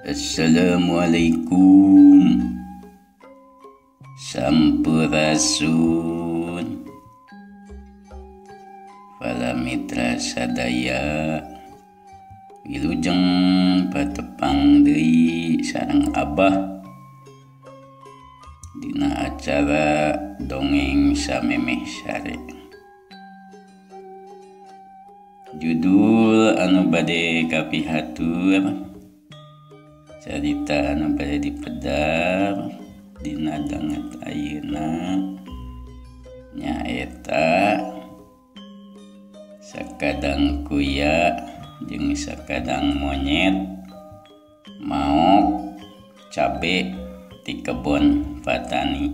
Assalamualaikum Sampurasun Para mitra sadaya wilujeng patepang deui sareng Abah dina acara dongeng samemeh sare. Judul anu bade kapihatur carita anu bade dipedar dina danget ayeuna nyaeta sakadang kuya jeung sakadang monyet maok cabe di kebon patani.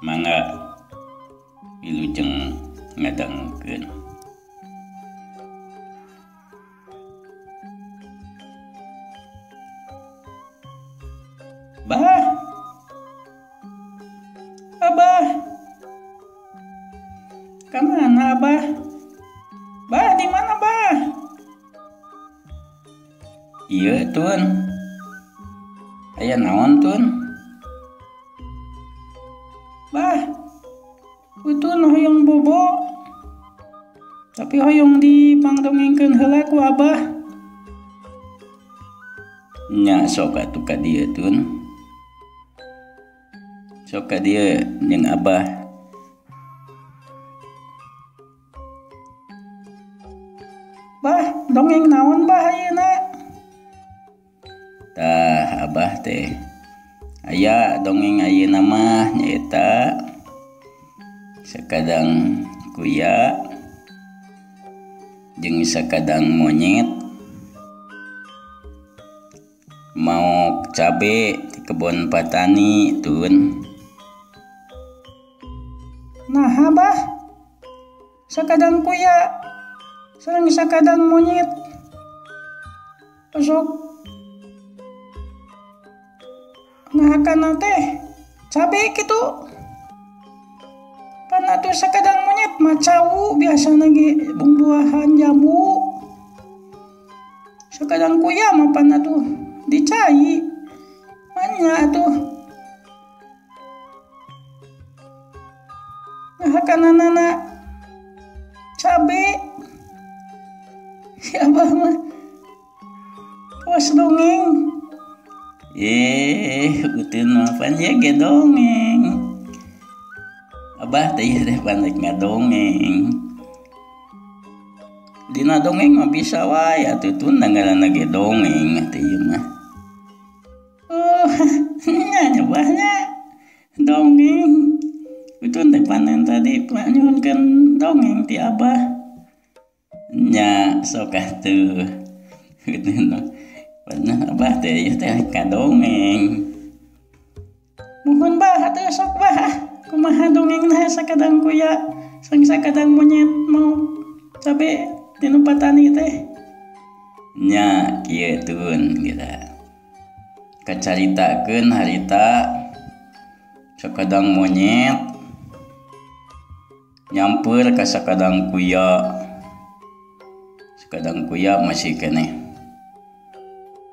Mangga wilujeng ngadangkeun. Abah, kemana Abah? Bah, di mana Bah? Iya Tun, aya naon Tun? Bah, Utun hoyong bobo, tapi hoyong dipangdongengkeun heula ku Abah. Nya sok atuh ka dieu Tun. Sok ka dieu jeung Abah. Bah, dongeng naon Bah ayeuna? Tah Abah teh aya dongeng ayeuna mah nyaeta sakadang kuya jeung sakadang monyet mau cabe di kebon patani Tun. Nah Abah, sakadang kuya sareng sakadang monyet sok ngahakana teh cabe kitu. Pan atuh sakadang monyet mah cau biasana ge buah-buahan jambu. Sakadang kuya mah pan atuh dicai. Manya atuh ngahakanana cabe. Si Abah mah puas dongeng. Utun mah pan ya ge dongeng. Abah teh pandai ngadongeng. Dina dongeng mah bisa wae atuh Tun ngaranna ge dongeng atuh ieu mah. Oh, nya nyobahnya dongeng. Utun teh panen tadi nyuhunkeun dongeng ti Abah. Nya sok atuh. Utun Abah teh ieu teh kadongeng. Mohon Bah atuh sok Bah. Kumaha dongengna sakadang kuya sareng sakadang monyet mau cabe dina patani teh. Nya kieu Tun geura. Kacaritakeun harita sakadang monyet nyampeur ka sakadang kuya. Sakadang kuya masih keneh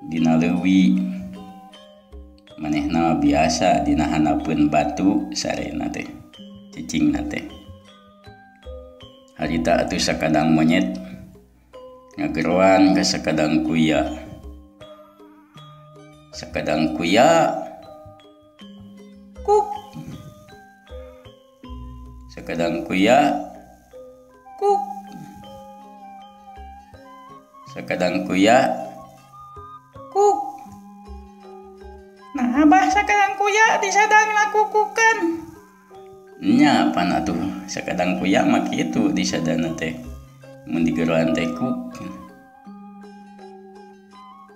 dina leuwih. Manehna biasa dina hanapeun batu sarena teh cicingna teh. Harita atuh sakadang monyet ngageroan ka sakadang kuya. Sakadang kuya kuk. Sakadang kuya kuk. Sakadang kuya kuk. Nah Abah sakadang kuya disadang lakukukan. Nya pan atuh sakadang kuya mah kitu disadana teh mun digeroan teh kuk.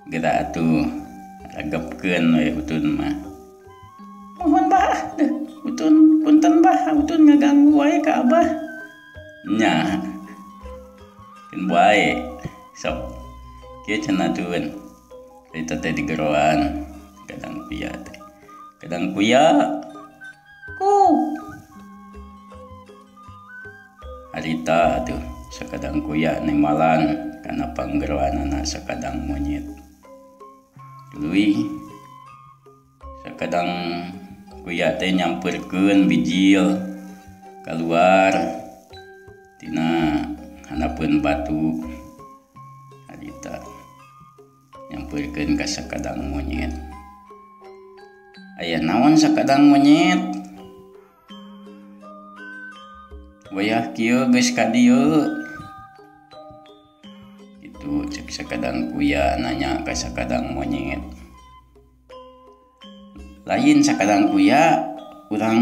Geura atuh ragepkeun we Utun mah. Mohon Bah, Utun punten Bah, Utun ngaganggu wae ka Abah. Nya keun wae sok kieu cenah Tun. Eta teh digeroan kadang kuya teh. Kadang kuya harita tuh sakadang kuya nemalan karena panggeroanana sakadang monyet. Tuluy sakadang kuya teh nyamperkeun bijil keluar tina hanapeun batu. Harita nyamperkeun ka sakadang monyet. Aya naon sakadang monyet? Wayah kieu geus ka dieu. Itu cek sakadang kuya nanya ka sakadang monyet. Lain sakadang kuya urang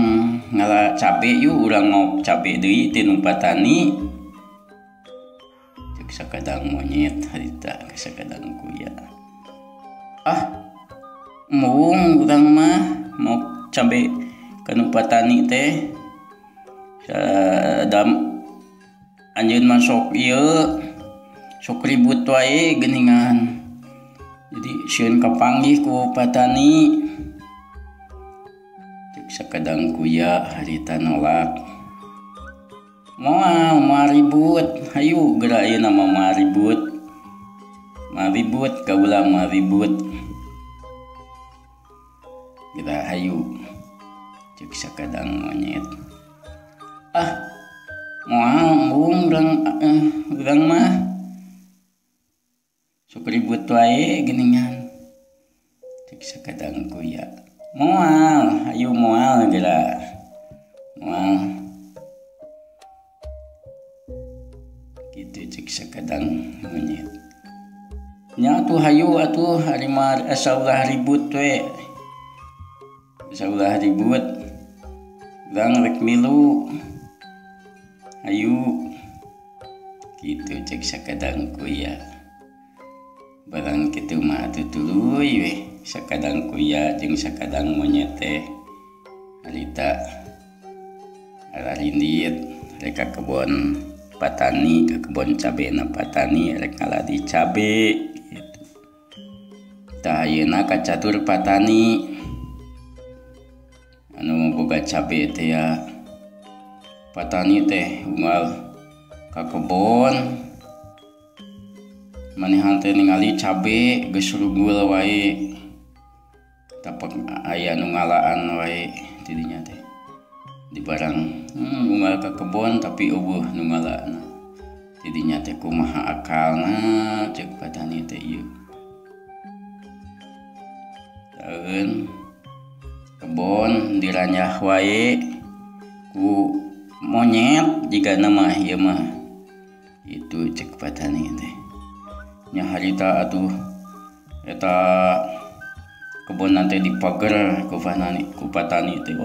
ngala cabe yuk, urang mau cabe deui ti nu patani. Cek sakadang monyet harita ka sakadang kuya. Mung urang mah mau cabe ka nu patani teh. Sadam anjeun mah sok ieu sok ribut wae geuningan. Jadi sieun kapanggih ku patani. Cek sakadang kuya harita nolak. Moal ribut, hayu geura ayeuna mah moal ribut. Maribut kaula maribut. Geura hayu. Cek sakadang monyet. Moal mung urang mah sok ribut wae geuningan. Cek sakadang kuya. Moal, hayu moal geura. Moal. Kitu cek sakadang monyet. Nya atuh hayu atuh ari mah asa ulah ribut we. Asa ulah ribut. Urang rek milu. Hayu. Kitu cek sakadang kuya. Barang kitu mah atuh tuluy we sakadang kuya jeung sakadang monyet teh harita ararindit rek ka kebon patani, ke kebon cabe na patani rek ngaladi cabe gitu. Tah ayeuna ka catur patani anu boga cabe teh ya patani teh unggal ka kebon manehan teh ningali cabe geus rugul wae. Tapak aya nu ngalaan wae ti dinya teh. Di barang unggal ka kebon tapi eueuh nu ngalaana. Ti dinya teh kumaha akalna ceuk patani teh ieu. Taeun kebon diranyah wae ku monyet jiga nama ieu mah. Itu cek patani teh. Nya harita atuh eta kebon teh dipager ku patani teh.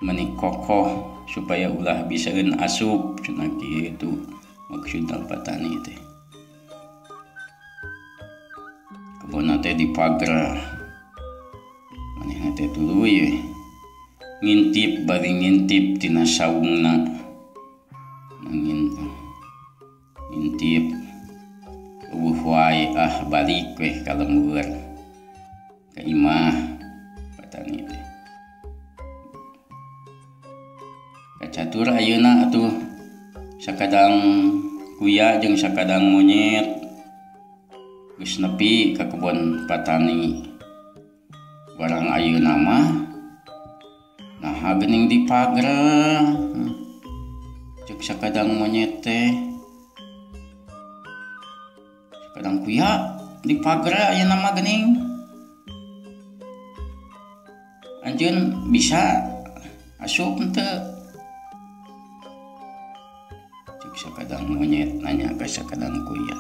Meni kokoh supaya ulah bisaeun asup cenah kitu maksudna patani teh. Kebon teh dipager. Manehna teh tuluy ngintip bari ngintip tina saungna. Ngintip wae balik we ka lembur ka imah patani teh. Kacatur ayeuna atuh sakadang kuya jeung sakadang monyet geus nepi ka kebon patani. Barang ayeuna mah naha geuning dipager cek sakadang monyet teh. Sakadang kuya dipager ayeuna mah geuning. Anjeun bisa asup henteu? Cek sakadang monyet nanya ke sakadang kuya.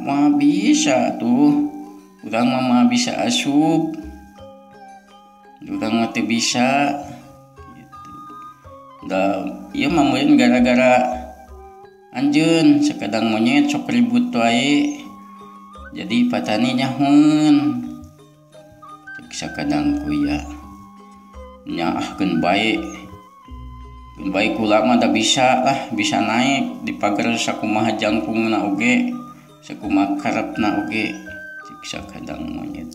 Mah bisa tuh. Urang mah bisa asup. Urang mah teu bisa. Gitu. Da ieu mah meureun gara-gara anjeun sakadang monyet sok ribut wae. Jadi patani nyaheun. Cek sakadang kuya. Nyaahkeun bae. Keun bae kula mah da bisa lah, bisa naik dipager sakumaha jangkungna oge, sakumaha karepna oge. Cek sakadang monyet.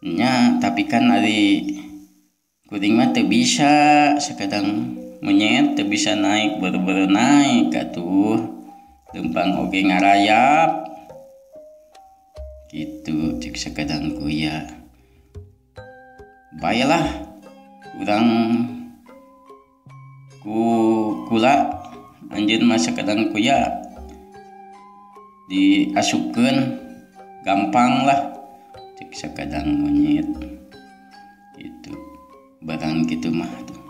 Nya tapi kan ari kuring mah teu bisa sakadang monyet teu bisa naik baru-baru naik atuh lempang oge ngarayap gitu cek sakadang kuya. Bayalah urang kula anjeun mah sakadang kuya diasupkeun gampang lah cek sakadang monyet gitu barang gitu mah tuh.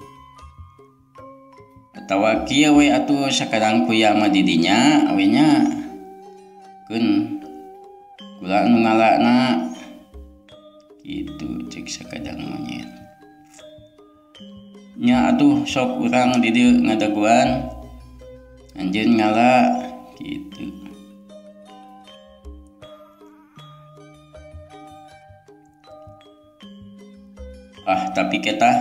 Atawa kieu we atuh sakadang kuya mah di dinya we nya keun kula nu ngalana gitu cek sakadang monyet nya atuh sok urang di dieu ngadaguan anjeun ngala gitu. Tapi kita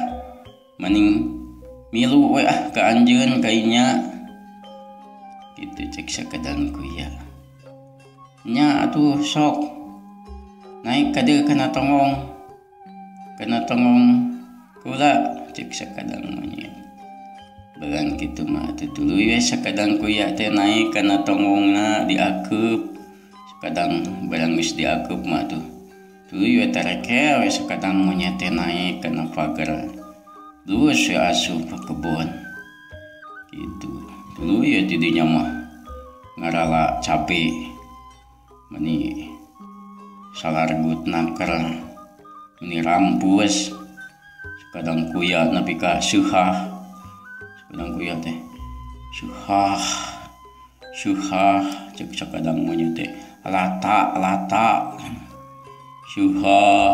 mending milu we ka anjeun kainya gitu cek sakadang kuya nya atuh sok naik ka dieu kana tongong kula cek sakadang monyet barang kitu mah atuh tuluy we sakadang kuya teh naik kana tongongna diakeup sakadang barang geus diakeup mah tuh tuluy we tareke we sakadang monyet teh naik kana pagar terus ya asup ke kebon gitu tuluy ya didinya mah ngarala cabe meni salargut naker meni rampus sakadang kuya nepi ka seuhah sakadang kuya teh seuhah cek sakadang monyet teh lata seuhah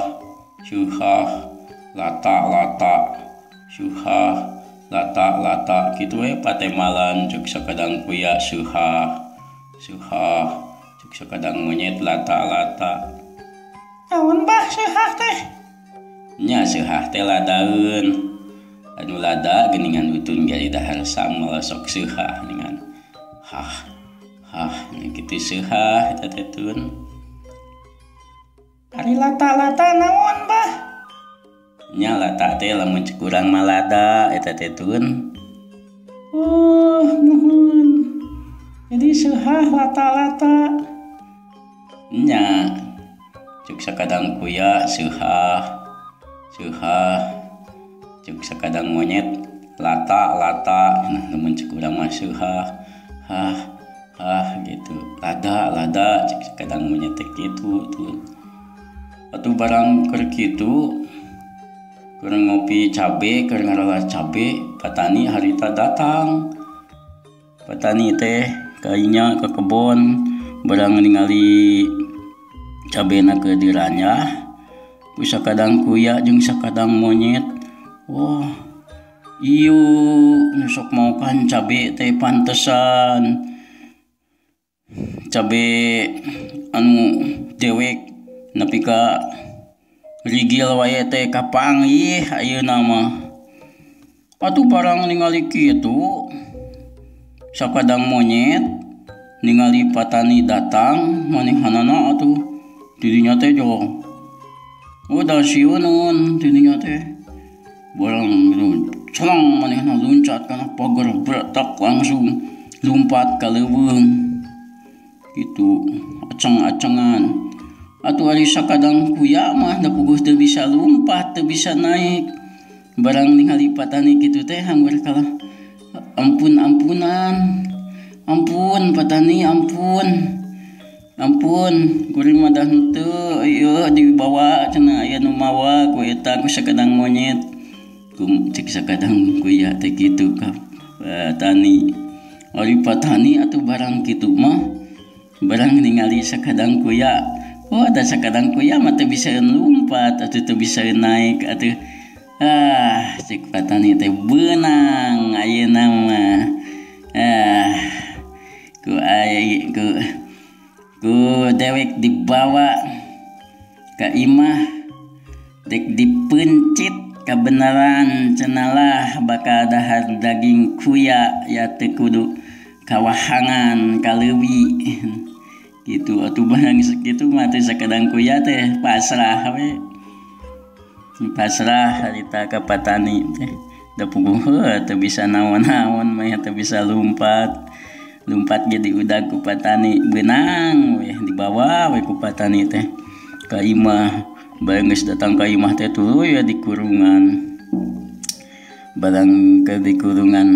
lata gitu we patemalan cek sakadang kuya seuhah cek sakadang monyet lata naon bah seuhah teh nya seuhah teh ladaeun anu lada geuningan utun gali dahar samel sok seuhah dengan nya kitu seuhah eta teh tun ari lata naon bah nya lata teh lamun cek urang mah lada eta teh tun nuhun jadi seuhah lata nya cek sakadang kuya seuhah cek sakadang monyet lata nah lamun cek urang mah seuhah gitu lada cek sakadang monyet teh kitu tuh atuh barang keur kitu keur ngopi cabe keur ngarala cabe patani harita datang patani teh kainya ke kebon barang ningali cabena ke diranyah ku sakadang kuya jeung sakadang monyet wah ieu sok mau kan cabe teh pantesan cabe anu dewek nepi ka rigil wae teh kapanggih ayeuna mah atuh barang ningali kitu sakadang monyet ningali patani datang manehanana atuh didinya teh jo udah sieuneun didinya teh barang celang manehna luncat kana pagar bretak langsung lumpat ka leuweung gitu aceng-acengan atuh ari sakadang kuya mah da puguh teu bisa lumpat teu bisa naik barang ningali patani kitu teh hanggur kalah ampun patani ampun kuring mah dah henteu ieu dibawa cenah aya nu mawa ku eta ku sakadang monyet ku cek sakadang kuya teh kitu ka patani ari patani atuh barang kitu mah barang ningali sakadang kuya ada sakadang kuya mah teu bisa lompat atuh teu bisa naik atuh cek patani teh beunang ayeuna mah ku dewek dibawa ka imah dek dipencit kabenaran cenalah bakal dahar daging kuya ya teu kudu kawahangan kaleuwi gitu atuh barang sakitu mah teh sakadang kuya teh pasrah we pasrah harita ka patani teh da puguh teu bisa naon-naon mah teu bisa lompat jadi udah ku patani beunang we dibawa we ku patani teh ka imah bareng geus datang ka imah teh tuluy ya di kurungan barang ke di kurungan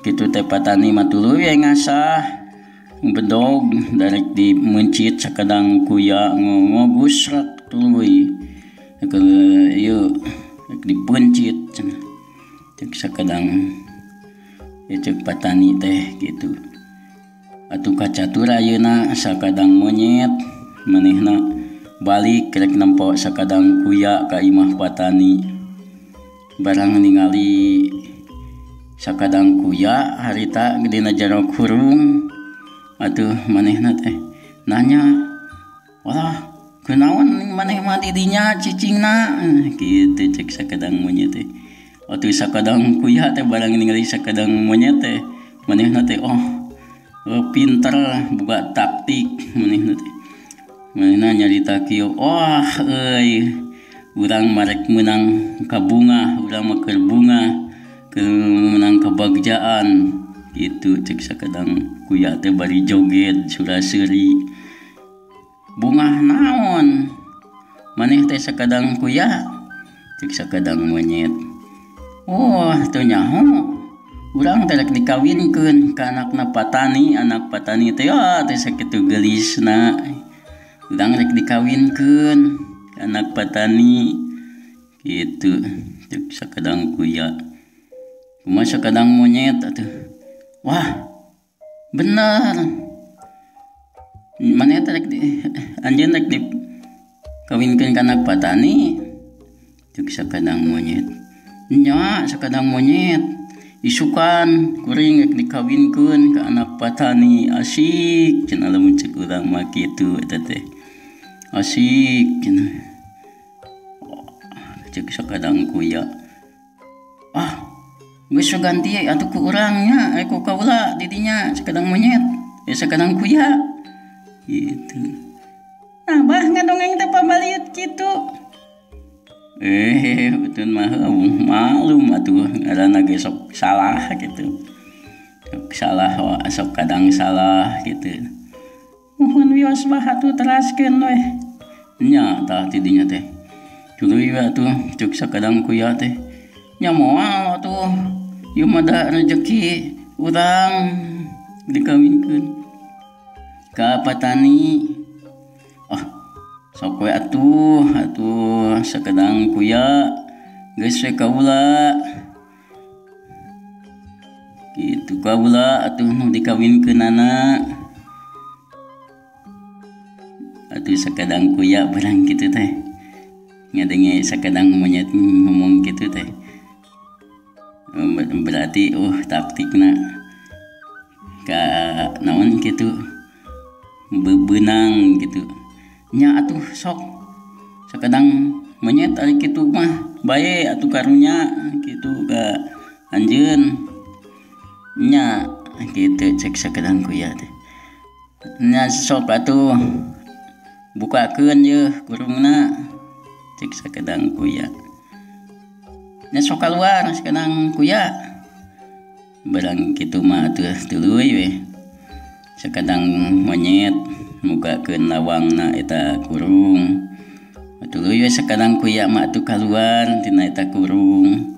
kitu teh patani mah tuluy we ngasah bedog darek di mencit sakadang kuya ngogusrak tuluy ke ieu dipencit cek sakadang cek patani teh gitu atuh kacatur ayeuna sakadang monyet manehna balik rek nempo sakadang kuya ka imah patani barang ningali sakadang kuya harita dina jero kurung atuh manehna teh nanya walah kunaon maneh mah di dinya cicingna kitu cek sakadang monyet teh atuh sakadang kuya teh barang ningali sakadang monyet teh manehna teh pinter boga taktik manehna teh manehna nyarita kieu urang marek menang ka bunga urang mah keur bunga keur menang kebagjaan gitu cek sakadang kuya teh bari joget sura-suri bunga naon maneh teh sakadang kuya cek sakadang monyet teu nyaho urang teh rek dikawinkeun ka anak patani teh teh sakitu geulisna urang rek dikawinkeun ka anak patani gitu cek sakadang kuya kumaha sakadang monyet atuh wah bener maneh teh anjeun rek dikawinkeun ka anak patani cek sakadang monyet nya sakadang monyet isukan kuring rek dikawinkeun ka anak patani asik cenah lamun cek urang mah kitu eta teh asik cenah cek sakadang kuya geus ganti atuh ku urangnya ku kaula di dinya sakadang monyet sakadang kuya gitu nah bah ngadongeng teh pabaliut kitu betul mah malum atuh ngaranna ge sok salah gitu sok salah sok kadang salah gitu mohon wios bah atuh teraskeun we nya tah ti dinya teh tuluy we atuh cuk sakadang kuya teh nya moal atuh ieu mah da rezeki urang dikawinkeun ka patani sok we atuh sakadang kuya geus we kaula kitu kaula atuh nu dikawinkeunana atuh sakadang kuya barang kitu teh ngadenge sakadang monyet ngomong kitu teh berarti taktikna ka naon kitu bebenang gitu nya atuh sok sakadang monyet ari kitu mah bae atuh karunya kitu ka anjeun nya kitu cek sakadang kuya teh nya sok atuh bukakeun yeuh kurungna cek sakadang kuya nya sok kaluar sakadang kuya barang kitu mah atuh tuluy we sakadang monyet mugakeun lawangna eta kurung tuluy we sakadang kuya mah atuh kaluar tina eta kurung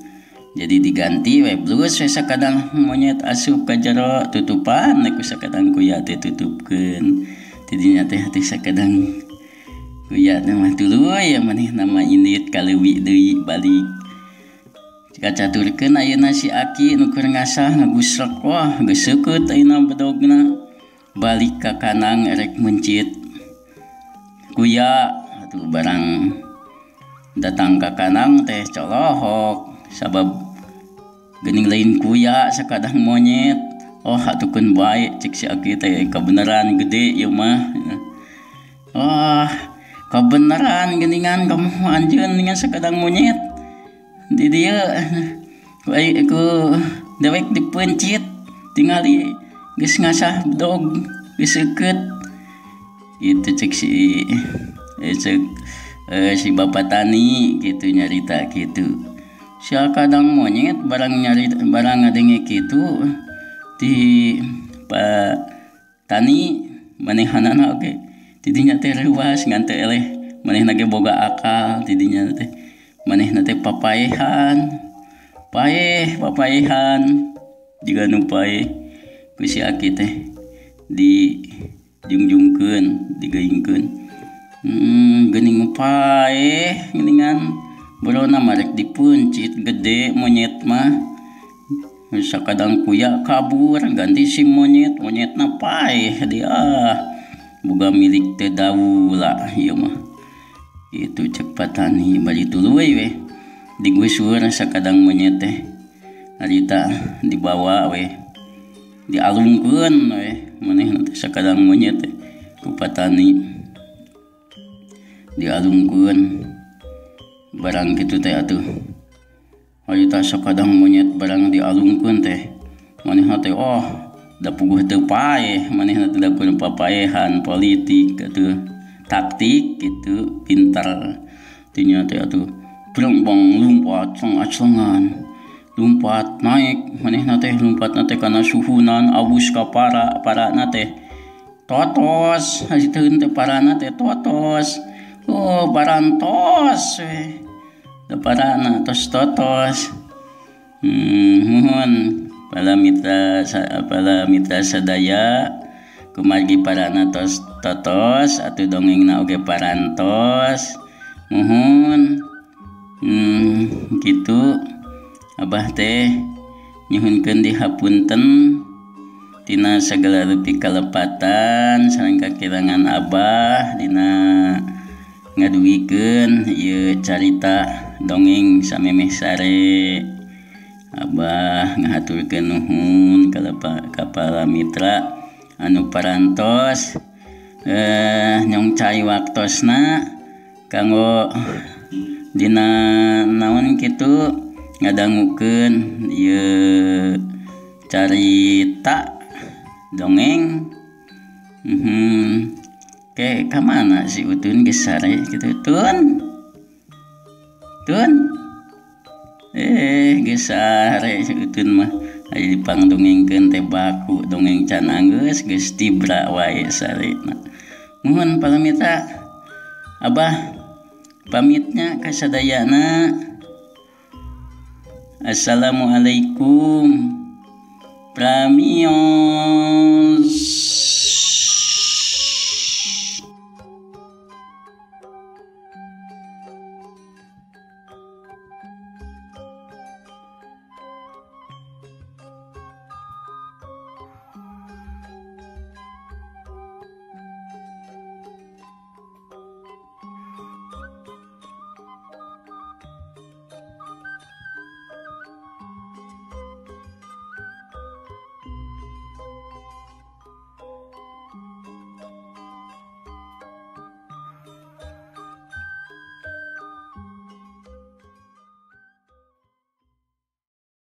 jadi diganti we blus we sakadang monyet asup ka jero tutupan ku sakadang kuya teh tutupkeun tidinya teh hati sakadang kuya teh mah tuluy ya manehna mah indit kaleuwi deui balik kacaturkeun ayeuna si Aki nu keur ngasah ngagusrek wah geus seukeut ayeuna bedogna balik ka kanang rek mencit kuya atuh barang datang ka kanang teh colohok sabab geuning lain kuya sakadang monyet atukeun bae cek si Aki teh kabeneran gede ieu mah kabeneran geuningan kamu anjeun dengan sakadang monyet di dieu ku dewek dipencit tingali geus ngasah dog geus seukeut itu cek si bapak tani gitu nyarita gitu sia kadang monyet barang nyari barang ngadenge kitu di tani manehanana oge tidinya teh reuas ngan teu eleh manehna ge boga akal tidinya teh manehna teh papaehan jiga nu paeh ku si aki teh di jungjungkeun digeingkeun geuning paeh geuningan borona marek dipuncit gede monyet mah sakadang kuya kabur ganti si monyetna paeh dia boga milik teu daula ieu mah itu cek patani bari tuluy we digusur sakadang monyet teh harita dibawa we dialungkeun we manehna teh sakadang monyet teh ku patani dialungkeun barang kitu teh atuh harita sakadang monyet barang dialungkeun teh manehna teh da puguh teu paeh manehna teh da kudu papaehan politik atuh taktik gitu pintar tinya teh atuh berengbang lumpat aclengan lumpat naik manehna teh lompatna teh kana suhunan awus ka parana teh totos hasiteun teh parana teh totos barantos we da parana tos totos mohon pala mitra sadaya kumargi parana tos totos atuh dongengna oge parantos mohon kitu abah teh nyuhunkeun dihapunten tina sagala leupi kalepatan sareng kakirangan abah dina ngaduwikeun ieu carita dongeng samemeh sare. Abah ngahaturkeun nuhun ka para mitra anu parantos nyong cai waktosna kanggo dina naon kitu ngadangukeun ieu carita dongeng ke kamana si Utun geus sare kitu Tun geus sare si Utun mah aya dipangdongengkeun teh baku dongeng can anggeus geus tibra wae sarena. Mohon palamita Abah pamitnya ka sadayana. Assalamualaikum. Pramios.